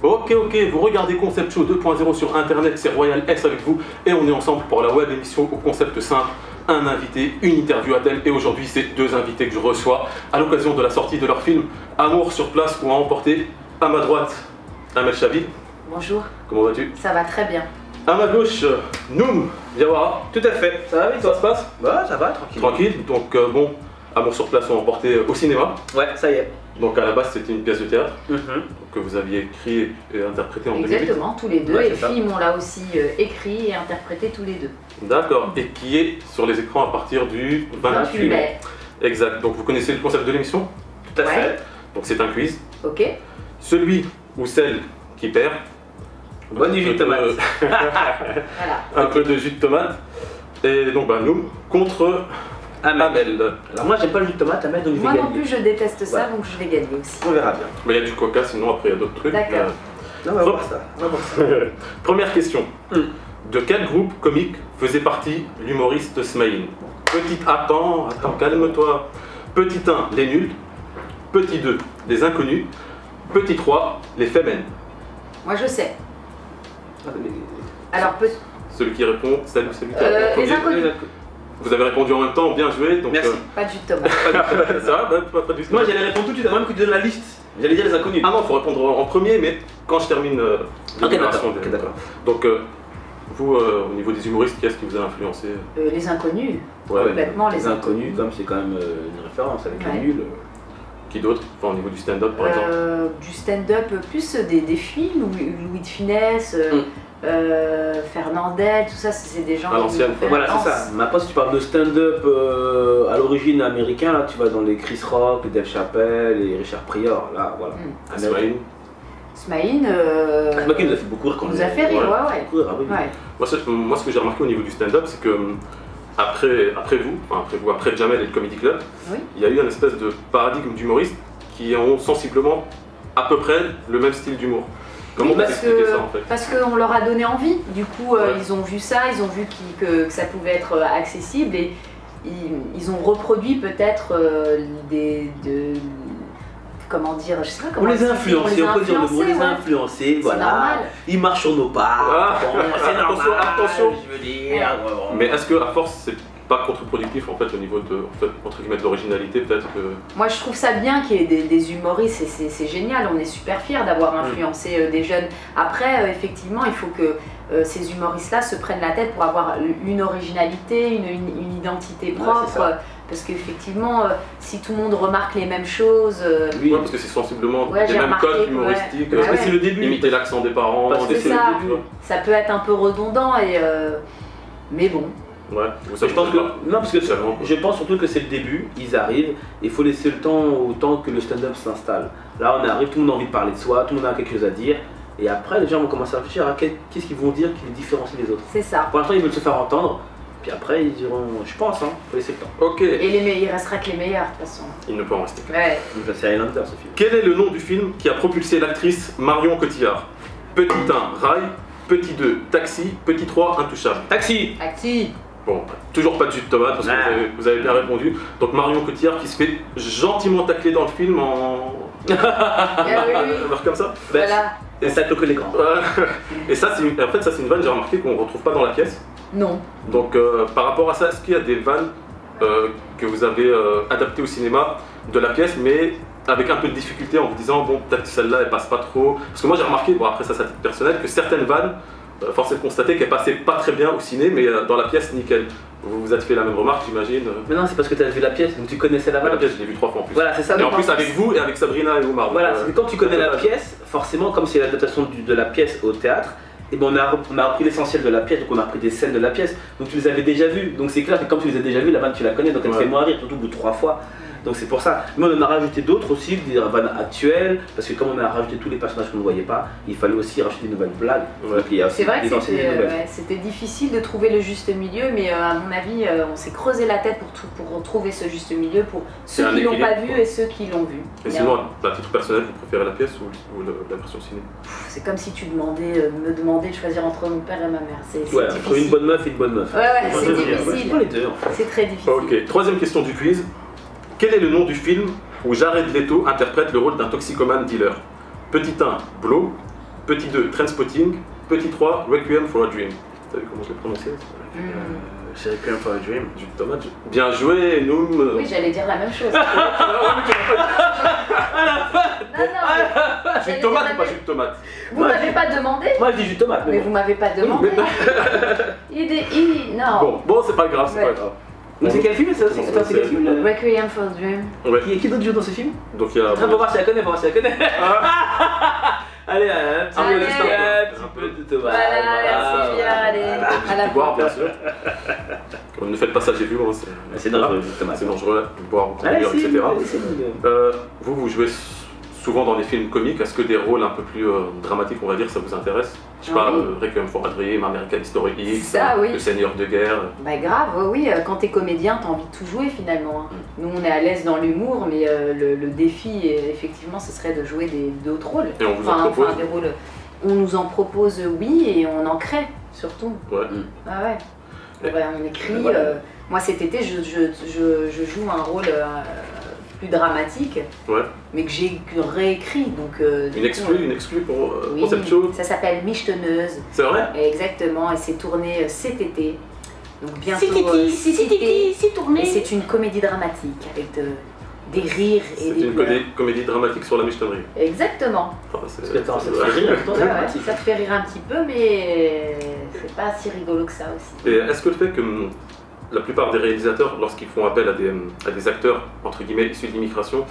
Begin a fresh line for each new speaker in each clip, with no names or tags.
Ok, vous regardez Concept Show 2.0 sur internet, c'est Royal S avec vous et on est ensemble pour la web émission au concept simple, un invité, une interview à thème et aujourd'hui c'est deux invités que je reçois à l'occasion de la sortie de leur film Amour sur place ou à emporter. À ma droite, Amel Chabi.
Bonjour.
Comment vas-tu?
Ça va très bien.
À ma gauche, Noum Diawara.
Tout à fait. Ça va,
Ça se passe?
Bah ça va, tranquille.
Tranquille, donc bon, Amour sur place ou à emporter au cinéma.
Ouais, ça y est.
Donc à la base c'était une pièce de théâtre que vous aviez écrit et interprété en 2008.
Exactement, tous les deux.
Ouais,
et le film, on l'a aussi écrit et interprété tous les deux.
D'accord, et qui est sur les écrans à partir du 28 mai. Exact, donc vous connaissez le concept de l'émission?
Tout à fait.
Donc c'est un quiz.
Ok.
Celui ou celle qui perd.
Bonne jus de tomate.
Voilà.
Un peu de jus de tomate. Et donc bah, nous contre Amel.
Alors moi j'aime pas le jus de tomate, Amel, donc je vais
Moi
gagner.
non plus, je déteste ça,
Ouais.
donc je vais gagner aussi.
On verra bien.
Mais il y a du coca, sinon après il y a d'autres trucs.
D'accord.
On va voir ça. On va voir ça.
Première question. De quel groupe comique faisait partie l'humoriste Smaïn? Petit attends, calme-toi. Petit 1, les nuls. Petit 2, les inconnus. Petit 3, les femmes.
Moi je sais. Alors,
Celui qui répond, c'est celui qui répond.
les inconnus.
Vous avez répondu en même temps, bien joué. Donc,
Merci.
Pas de jus de tomate.
ça va, pas du tout.
Moi j'allais répondre tout de suite, même que tu donnes la liste. J'allais dire les inconnus.
Ah non, il faut répondre en premier, mais quand je termine l'énumération des-
d'accord.
Donc, vous, au niveau des humoristes, qui est-ce qui vous a influencé?
Les inconnus.
Ouais,
Complètement
Les inconnus, comme c'est quand même une référence avec
Ouais.
les nuls.
Qui d'autre? Enfin, au niveau du stand-up, par exemple.
Du stand-up, plus des films, Louis de Funès, Fernandel, tout ça, c'est des gens
À l'ancienne,
qui
Voilà, c'est ça. Maintenant, si tu parles de stand-up à l'origine américain, là, tu vas dans les Chris Rock, les Dave Chappelle et Richard Pryor. Là, voilà.
Smaïn.
Smaïn
Smaïn nous a fait beaucoup rire quand
nous a fait rire, ouais.
Beaucoup rire, ah oui.
Ouais.
Moi, ce que j'ai remarqué au niveau du stand-up, c'est que après Jamel et le Comedy Club,
Oui.
il y a eu une espèce de paradigme d'humoristes qui ont sensiblement à peu près le même style d'humour. Comment
Oui,
vous
parce
expliquez ça en fait?
Parce qu'on leur a donné envie. Du coup,
Ouais.
ils ont vu ça, ils ont vu que ça pouvait être accessible et ils ont reproduit peut-être comment dire, je sais pas
On
comment
les a influencés, on peut dire le mot, on les a
ouais.
influencés,
C'est
voilà.
normal.
Ils marchent sur nos pas.
Ah.
Bon, c'est normal.
Attention.
Je veux dire.
Mais est-ce que à force c'est pas contre-productif en fait au niveau de entre guillemets de l'originalité peut-être que...
Moi, je trouve ça bien qu'il y ait des humoristes, et c'est génial, on est super fiers d'avoir influencé des jeunes. Après, effectivement, il faut que ces humoristes-là se prennent la tête pour avoir une originalité, une identité propre.
c'est ça.
Parce qu'effectivement, si tout le monde remarque les mêmes choses...
Oui.
Ouais, parce que c'est sensiblement
Ouais,
les
j'ai
mêmes
remarqué
codes
que,
humoristiques.
ouais.
Parce que c'est le début.
Imiter l'accent des parents.
Parce que
des-
c'est ça.
tu vois.
Ça peut être un peu redondant, mais bon.
Ouais. Ça
Je pense que,
pas.
non, parce que
Spécialement.
je pense surtout que c'est le début, ils arrivent, il faut laisser le temps au temps que le stand-up s'installe. Là on arrive, tout le monde a envie de parler de soi, tout le monde a quelque chose à dire, et après les gens vont commencer à réfléchir à qu'est-ce qu'ils vont dire qui les différencie des autres.
C'est ça.
Pour l'instant ils veulent se faire entendre, puis après ils diront, je pense, faut laisser le temps.
Ok.
Et il restera que les meilleurs, de toute façon.
Il ne peut en rester.
Ouais.
Donc ça, c'est Highlander ce film.
Quel est le nom du film qui a propulsé l'actrice Marion Cotillard? Petit 1, Rail. Petit 2, Taxi. Petit 3, Intouchable.
Taxi.
Acti.
Bon, toujours pas de jus de tomate parce que
Ah.
vous avez bien répondu. Donc Marion Cotillard qui se fait gentiment tacler dans le film en...
Ah oui, oui.
On marque comme ça.
Voilà.
Et ça que les grands.
Et ça, en fait, ça c'est une vanne, j'ai remarqué qu'on ne retrouve pas dans la pièce.
Non.
Donc par rapport à ça, est-ce qu'il y a des vannes que vous avez adaptées au cinéma de la pièce, mais avec un peu de difficulté en vous disant, bon, peut-être que celle-là, elle passe pas trop. Parce que moi j'ai remarqué, bon après ça c'est à titre personnel, que certaines vannes, force est de constater qu'elles passaient pas très bien au ciné, mais dans la pièce, nickel. Vous vous êtes fait la même remarque, j'imagine.
Mais non, c'est parce que tu as vu la pièce, donc tu connaissais la
La
vanne.
pièce, je l'ai vue 3 fois en plus.
Voilà, c'est ça.
Et en
donc,
plus avec vous et avec Sabrina et Oumar.
Voilà,
donc,
c'est que quand tu connais la pièce, forcément, comme c'est l'adaptation de la pièce au théâtre, et ben on a repris l'essentiel de la pièce, donc on a repris des scènes de la pièce, donc tu les avais déjà vues. Donc c'est clair que comme tu les as déjà vues, la vanne tu la connais, donc elle te
Ouais.
fait moins rire, surtout au bout de 3 fois. Donc c'est pour ça. Mais on en a rajouté d'autres aussi, des vannes actuelles, parce que comme on a rajouté tous les personnages qu'on ne voyait pas, il fallait aussi rajouter des nouvelles blagues.
Ouais.
Donc il y a aussi
C'est vrai
des
que
anciennes et des nouvelles.
c'était difficile de trouver le juste milieu, mais à mon avis, on s'est creusé la tête pour retrouver ce juste milieu pour
C'est
ceux
un
qui l'ont pas
équilibre,
vu et ceux qui l'ont vu.
Et sinon, à titre personnel, vous préférez la pièce ou la version ciné?
C'est comme si tu me demandais de choisir entre mon père et ma mère. C'est
Ouais, entre
difficile.
une bonne meuf et une bonne meuf.
Ouais, ouais,
Moi,
c'est
je veux dire,
difficile.
je prends les deux en fait.
C'est très difficile.
Ok, troisième question du quiz. Quel est le nom du film où Jared Leto interprète le rôle d'un toxicomane dealer? Petit 1, Blow. Petit 2, Trainspotting. Petit 3, Requiem for a Dream. T'as vu comment je l'ai prononcé?
C'est Requiem for a Dream.
Jus de tomate. Bien joué, Noum.
Oui, j'allais dire la même chose. Non,
Jus de tomate ou pas jus de tomate?
Vous m'avez pas demandé?
Moi je dis jus de tomate.
Mais vous m'avez pas demandé. Non.
Bon, c'est pas grave, c'est pas grave.
Donc c'est quel film ça? C'est quel film là?
Requiem for a Dream.
Ouais.
Qui d'autre joue dans ce film?
Donc il y a.
Pour voir si elle connaît, pour voir si elle connaît. Allez, un petit peu de tomate.
Voilà, merci bien, allez. À la
boire, bien sûr. Ne faites pas ça chez vous,
c'est dangereux, tomate.
C'est dangereux, boire, conduire, etc. Vous jouez souvent dans des films comiques. Est-ce que des rôles un peu plus dramatiques, on va dire, ça vous intéresse? Je sais pas, Requiem for a Dream, American History X,
ça, oui.
Le Seigneur de Guerre.
Bah grave, oui, quand t'es comédien, t'as envie de tout jouer finalement. Nous on est à l'aise dans l'humour, mais le défi, effectivement, ce serait de jouer d'autres rôles.
Et on vous en propose
des rôles. On nous en propose, oui, et on en crée surtout.
Ouais.
Ah ouais. On écrit. Moi cet été, je joue un rôle plus dramatique, mais que j'ai réécrit. Donc,
une exclue pour cette chose.
Ça s'appelle Michetonneuse.
C'est vrai?
Exactement, et c'est tourné cet été. Donc bientôt.
C'est tourné.
Et c'est une comédie dramatique avec des rires et des pleurs.
C'est une comédie dramatique sur la michetonnerie.
Exactement.
Ça te fait rire,
ça te fait rire un petit peu, mais c'est pas si rigolo que ça aussi.
Et est-ce que le fait que la plupart des réalisateurs, lorsqu'ils font appel à des acteurs, entre guillemets, issus de l'immigration,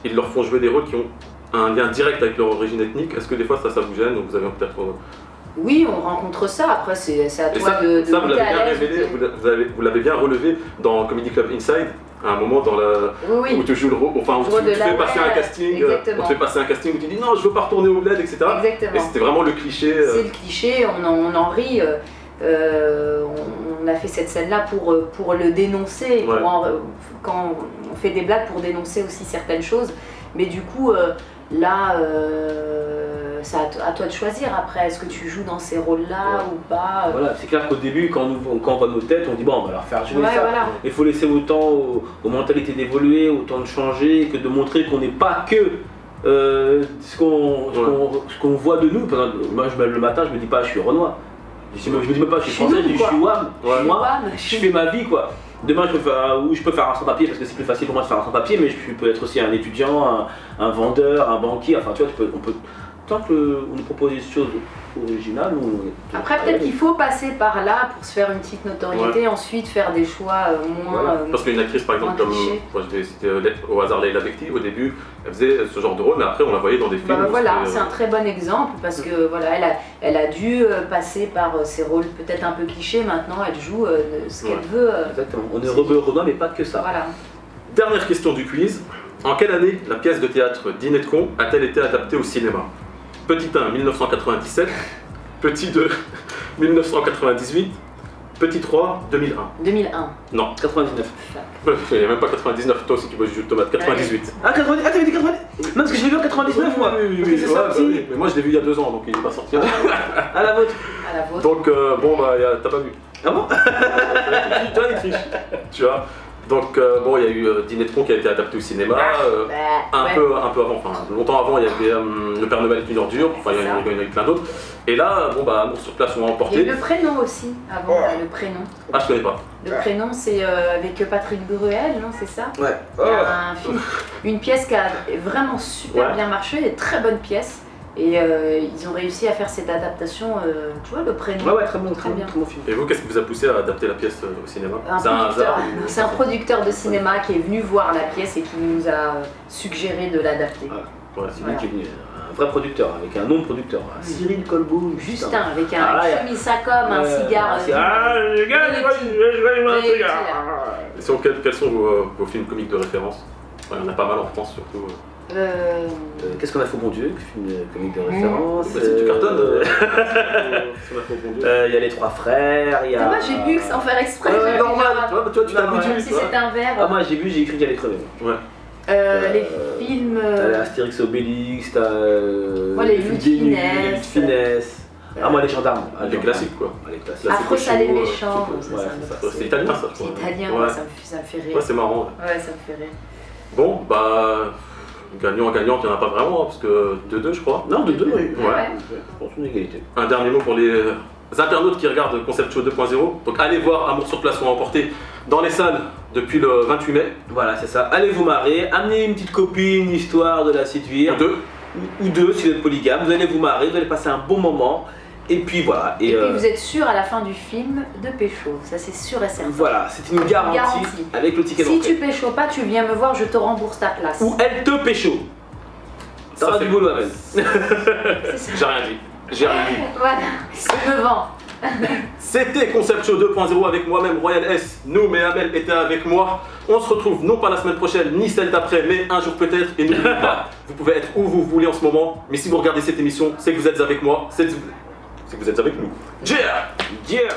ils leur font jouer des rôles qui ont un lien direct avec leur origine ethnique? Est-ce que des fois ça vous gêne ou vous avez peut-être...
Oui, on rencontre ça, après c'est à toi de
ça, vous l'avez bien révélé, vous l'avez bien relevé dans Comedy Club Inside, à un moment dans où tu joues le rôle, enfin où tu fais passer un casting, on te fait passer un casting où tu dis non, je veux pas retourner au bled, etc.
Exactement.
Et c'était vraiment le cliché.
C'est le cliché, on en rit. On a fait cette scène-là pour le dénoncer, quand on fait des blagues pour dénoncer aussi certaines choses. Mais du coup, là, c'est à toi de choisir après, est-ce que tu joues dans ces rôles-là ou pas.
Voilà, c'est clair qu'au début, quand on voit nos têtes, on dit bon, on va leur faire jouer ça.
Voilà.
Il faut laisser autant aux mentalités d'évoluer, autant de changer, que de montrer qu'on n'est pas que ce qu'on voit de nous. Par exemple, moi, le matin, je me dis pas je suis Renoir. Je me dis même pas je suis français, je suis WAM. Je fais ma vie quoi. Demain je peux faire un sans-papier parce que c'est plus facile pour moi de faire un sans-papier, mais je peux être aussi un étudiant, un vendeur, un banquier, enfin tu vois, on peut tant qu'on nous propose des choses originales.
Après peut-être qu'il faut passer par là pour se faire une petite notoriété, ensuite faire des choix moins...
Parce qu'une actrice par exemple comme, moi je vais citer au hasard Leila Bekti, au début elle faisait ce genre de rôle, mais après on la voyait dans des films.
Voilà, c'est un très bon exemple parce que voilà, elle a dû passer par ces rôles peut-être un peu clichés, maintenant elle joue ce qu'elle veut.
Exactement, on est Renoir mais pas que ça.
Voilà.
Dernière question du quiz. En quelle année la pièce de théâtre Dîner de con a-t-elle été adaptée au cinéma? Petit 1, 1997. Petit 2, 1998. Petit 3, 2001.
2001.
Non.
99.
Il n'y a même pas 99, toi aussi tu bois du jus de tomate. 98.
Ah, 98. Ah, t'avais dit 99? Non, parce que je l'ai vu en 99 moi.
Oui, c'est sorti. Mais moi je l'ai vu il y a 2 ans, donc il n'est pas sorti.
À la vôtre.
À la vôtre.
Donc bon, bah t'as pas vu.
Ah bon?
Toi il triche. Tu vois. Donc bon, il y a eu Dîner de con qui a été adapté au cinéma, un peu avant, enfin longtemps avant, il y avait Le Père Noël est une ordure, enfin il y en a eu plein d'autres. Et là, bon bah Amour sur place, on a emporté.
Il y a eu Le Prénom aussi, avant le Prénom.
Ah, je connais pas.
Le Prénom, c'est avec Patrick Bruel, non, c'est ça?
Ouais.
Un film, une pièce qui a vraiment super bien marché, une très bonne pièce. Et ils ont réussi à faire cette adaptation, tu vois, Le Prénom.
Ouais, très bon film.
Et vous, qu'est-ce qui vous a poussé à adapter la pièce au cinéma?
C'est un producteur de cinéma qui est venu voir la pièce et qui nous a suggéré de l'adapter.
C'est lui qui est venu, un vrai producteur, avec un nom de producteur. Cyril Colbeau.
Justin, avec un chemise à com, un cigare.
Quels sont vos films comiques de référence? Il y en a pas mal en France surtout.
Qu'est-ce qu'on a fait au bon Dieu? Film comique de référence.
Tu cartonnes.
Il y a Les Trois Frères.
Moi j'ai bu sans faire exprès.
Normal, tu t'habitues.
Si c'était un verre.
Ah, moi j'ai vu, j'ai écrit qu'il allait crever.
Les films.
Astérix Obélix, t'as.
Les Loups de Finesse.
Ah, moi les gendarmes.
Les classiques quoi.
Affreux, salé, méchant.
C'est italien ça, je
crois. C'est italien, ça me fait rire.
Ouais, c'est marrant.
Ouais, ça me fait rire.
Bon, bah. gagnant, il n'y en a pas vraiment, hein, parce que 2-2 je crois.
Non, de 2, oui.
Ouais.
Je pense une égalité.
Un dernier mot pour les internautes qui regardent Concept Show 2.0. Donc allez voir Amour sur place ou emporté dans les salles depuis le 28 mai.
Voilà, c'est ça. Allez vous marrer, amenez une petite copine, histoire de la séduire. Ou deux si vous êtes polygame. Vous allez vous marrer, vous allez passer un bon moment. Et puis voilà.
Et puis vous êtes sûr à la fin du film de pécho, ça c'est sûr et certain.
Voilà, c'est une garantie avec le ticket d'entrée.
Si tu pécho pas, tu viens me voir, je te rembourse ta place.
Ou elle te pécho. T'auras du boulot, Amel.
J'ai rien dit. J'ai rien dit.
Voilà, je me vends.
C'était Concept Show 2.0 avec moi-même, Royal S. Nous, mais Amel était avec moi. On se retrouve non pas la semaine prochaine, ni celle d'après, mais un jour peut-être. Et n'oubliez pas, vous pouvez être où vous voulez en ce moment. Mais si vous regardez cette émission, c'est que vous êtes avec moi. C'est que vous êtes avec nous. Yeah!
Yeah!